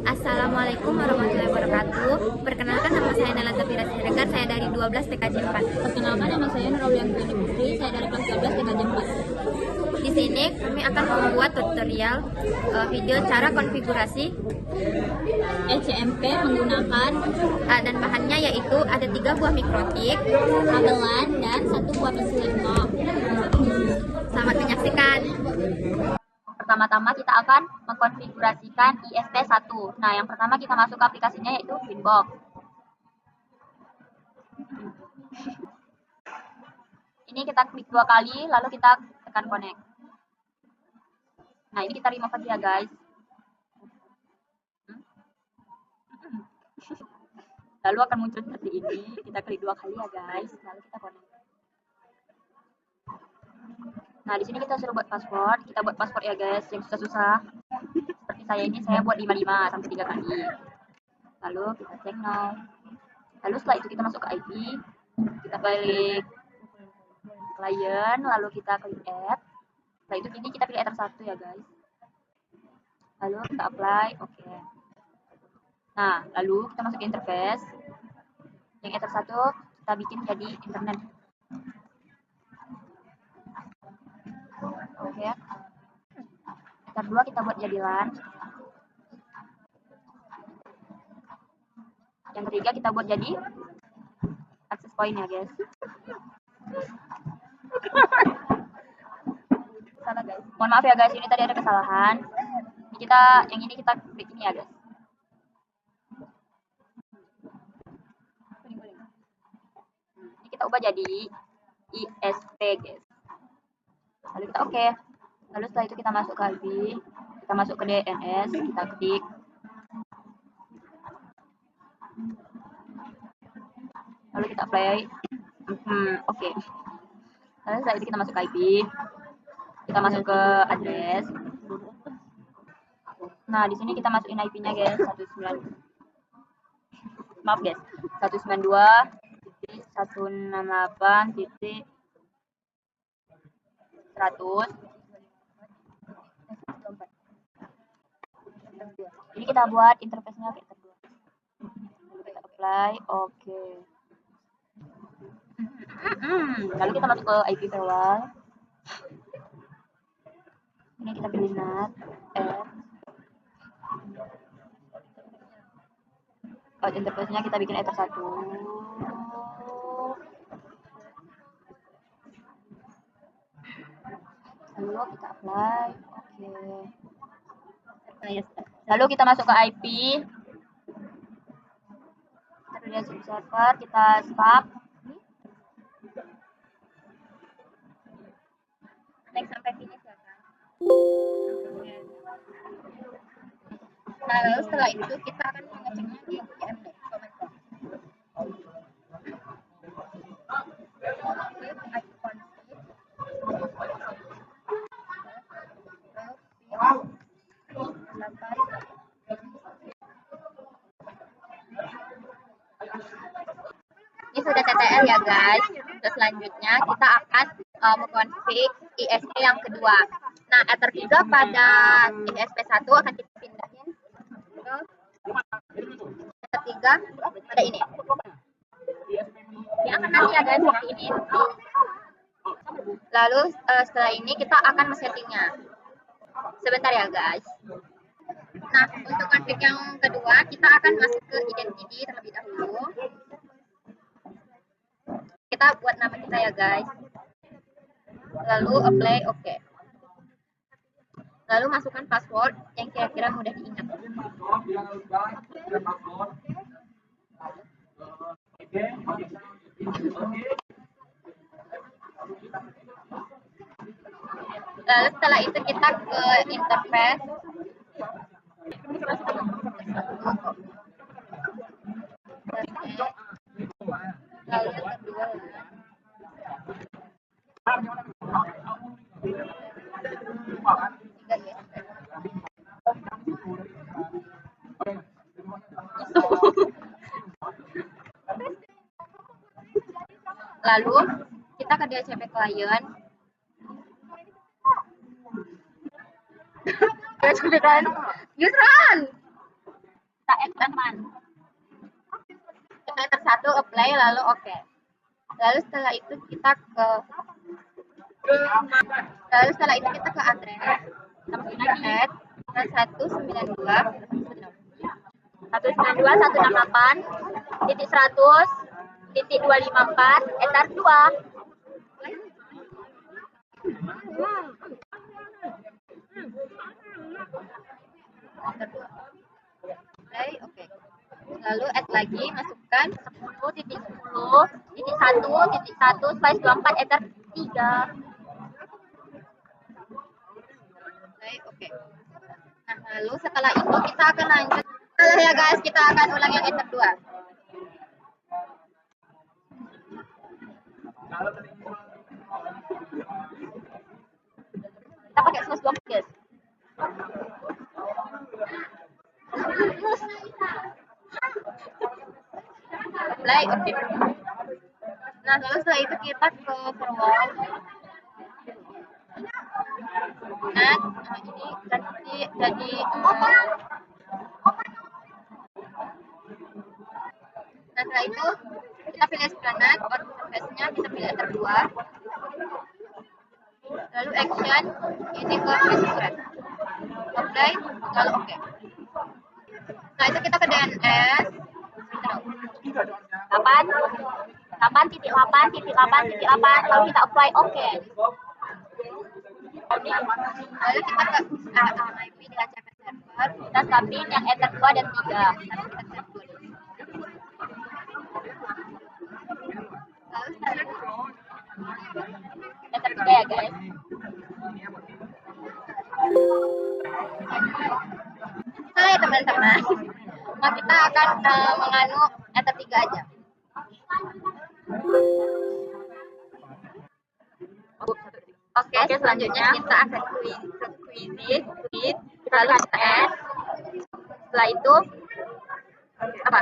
Assalamualaikum warahmatullahi wabarakatuh. Perkenalkan, nama saya Nela Zafira Siregar, saya dari 12 TKJ 4. Perkenalkan, nama saya Nurawiyan Gani Putri, saya dari kelas 12 TKJ 4. Di sini kami akan membuat tutorial video cara konfigurasi ECMP menggunakan dan bahannya yaitu ada 3 buah mikrotik, kabelan dan 1 buah PC laptop. Selamat menyaksikan. Pertama-tama kita akan mengkonfigurasikan ISP1. Nah, yang pertama kita masuk ke aplikasinya yaitu Winbox. Ini kita klik 2 kali, lalu kita tekan connect. Nah, ini kita remove aja ya guys. Lalu akan muncul seperti ini. Kita klik 2 kali ya guys, lalu kita connect. Nah, di sini kita suruh buat password. Kita buat password ya guys, yang susah-susah. Seperti saya ini, saya buat 55 sampai 3 kali. Lalu kita cek now. Lalu setelah itu kita masuk ke IP. Kita balik client, lalu kita klik add. Setelah itu ini kita pilih Ether 1 ya guys. Lalu kita apply, oke. Nah, lalu kita masuk ke interface. Yang Ether 1 kita bikin jadi internet. Oke. Ether 2 kita buat jadi LAN. Yang ketiga kita buat jadi access point ya guys. Salah guys. Mohon maaf ya guys, ini tadi ada kesalahan. Yang ini kita klik ini ya guys. Ini kita ubah jadi ISP guys. Lalu kita oke. Lalu setelah itu kita masuk ke IP, kita masuk ke DNS, kita klik. Lalu kita apply. Oke. Lalu setelah itu kita masuk ke IP, kita masuk ke address. Nah, di sini kita masukin IP-nya guys, 192.168.100. Ini kita buat interface-nya kayak kedua. Lalu kita apply, oke. Lalu kita masuk ke IP firewall. Ini kita pilih NAT, interface-nya kita bikin Ether 1. Lalu kita apply, oke. Lalu kita masuk ke IP. Terlihat server, kita stop. Next sampai finish ya kan. Nah, lalu setelah itu kita akan mengeceknya di IMD. Ini sudah TTL ya guys. Terus selanjutnya kita akan mengkonfig ISP yang kedua. Nah, Ether 3 pada ISP 1 akan kita pindahin ke Ether 3 pada ini. Ini akan nanti ya guys seperti ini. Lalu setelah ini kita akan men-settingnya. Sebentar ya guys. Nah, untuk konfig yang kedua kita akan masuk ke identity terlebih dahulu. Kita buat nama kita ya guys. Lalu apply, oke. Lalu masukkan password yang kira-kira mudah diingat. Lalu setelah itu kita ke interface. Lalu yang kedua lalu kita ke DHCP client. DHCP client, Yusran. kanan. Kita enter 1, apply, lalu oke. Lalu setelah itu kita ke address. Kita masukin lagi add 192 192.168.100.254 enter 2. Play, oke. Lalu add lagi, masukkan 10.10.1.1/24 enter 3. play, oke. Nah, lalu setelah itu kita akan lanjut. Setelah ya guys, kita akan ulang yang enter 2. Kita pakai /2 guys. Play, oke. Nah, lalu setelah itu kita ke forward. Nah, ini jadi nah, setelah itu kita pilih Esplanade, interface-nya kita pilih enter 2. Lalu action, ini ke register. Apply, lalu oke. Setelah itu kita ke DNS. Kapan? 8.8.8.8 lalu kita apply oke. Lalu kita ke IP di HCP server. Kita submit yang enter 2 dan 3. Lalu setelah itu Enter 3 ya guys. setelah ya teman-teman, nah kita akan menganu enter 3 aja. Oke, selanjutnya kita akan quit, lalu add. Setelah itu apa?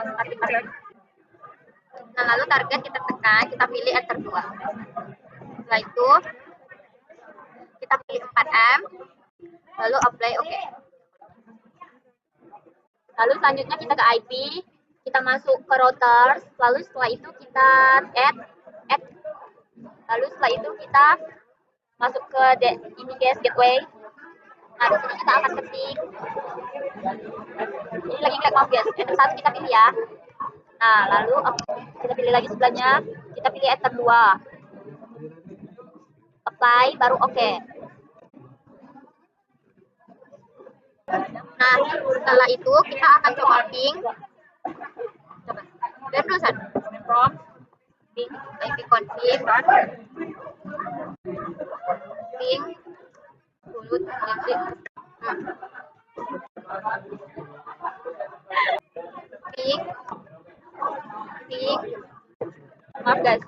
Nah, lalu target kita tekan, kita pilih enter 2. Setelah itu kita pilih 4M, lalu apply oke. Lalu selanjutnya kita ke IP, kita masuk ke routers, lalu setelah itu kita add. Lalu setelah itu kita masuk ke ini guys, gateway. Nah, di sini kita akan ketik. Ini lagi klik mouse guys, enter 1 kita pilih ya. Nah, lalu kita pilih lagi sebelahnya, kita pilih enter 2. Apply, baru oke. Nah, setelah itu kita akan coba ping. Coba. Web dulu, San. From Ping, IP config. Ping. Dulu, detik. Ping. maaf guys.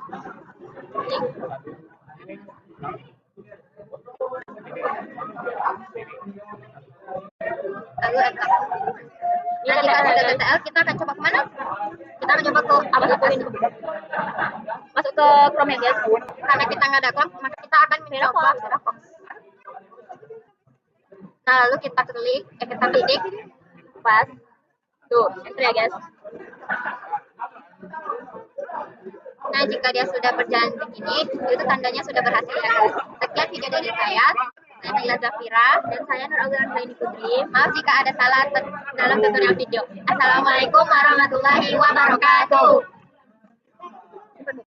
Ping. Lalu enter. Nah, jika sudah TTL, kita akan coba kemana? Kita akan coba ke Masuk ke Chrome ya guys. karena kita nggak ada Chrome, maka kita akan mencoba Firefox. Nah, lalu kita klik, kita pilih Pas. Tuh, enter ya guys. Nah, jika dia sudah berjalan begini, itu tandanya sudah berhasil ya guys. Sekian video dari saya Nabila Zafira, Dan saya Nur Auliana Nuraini Putri. maaf jika ada salah dalam tutorial video. Assalamualaikum warahmatullahi wabarakatuh.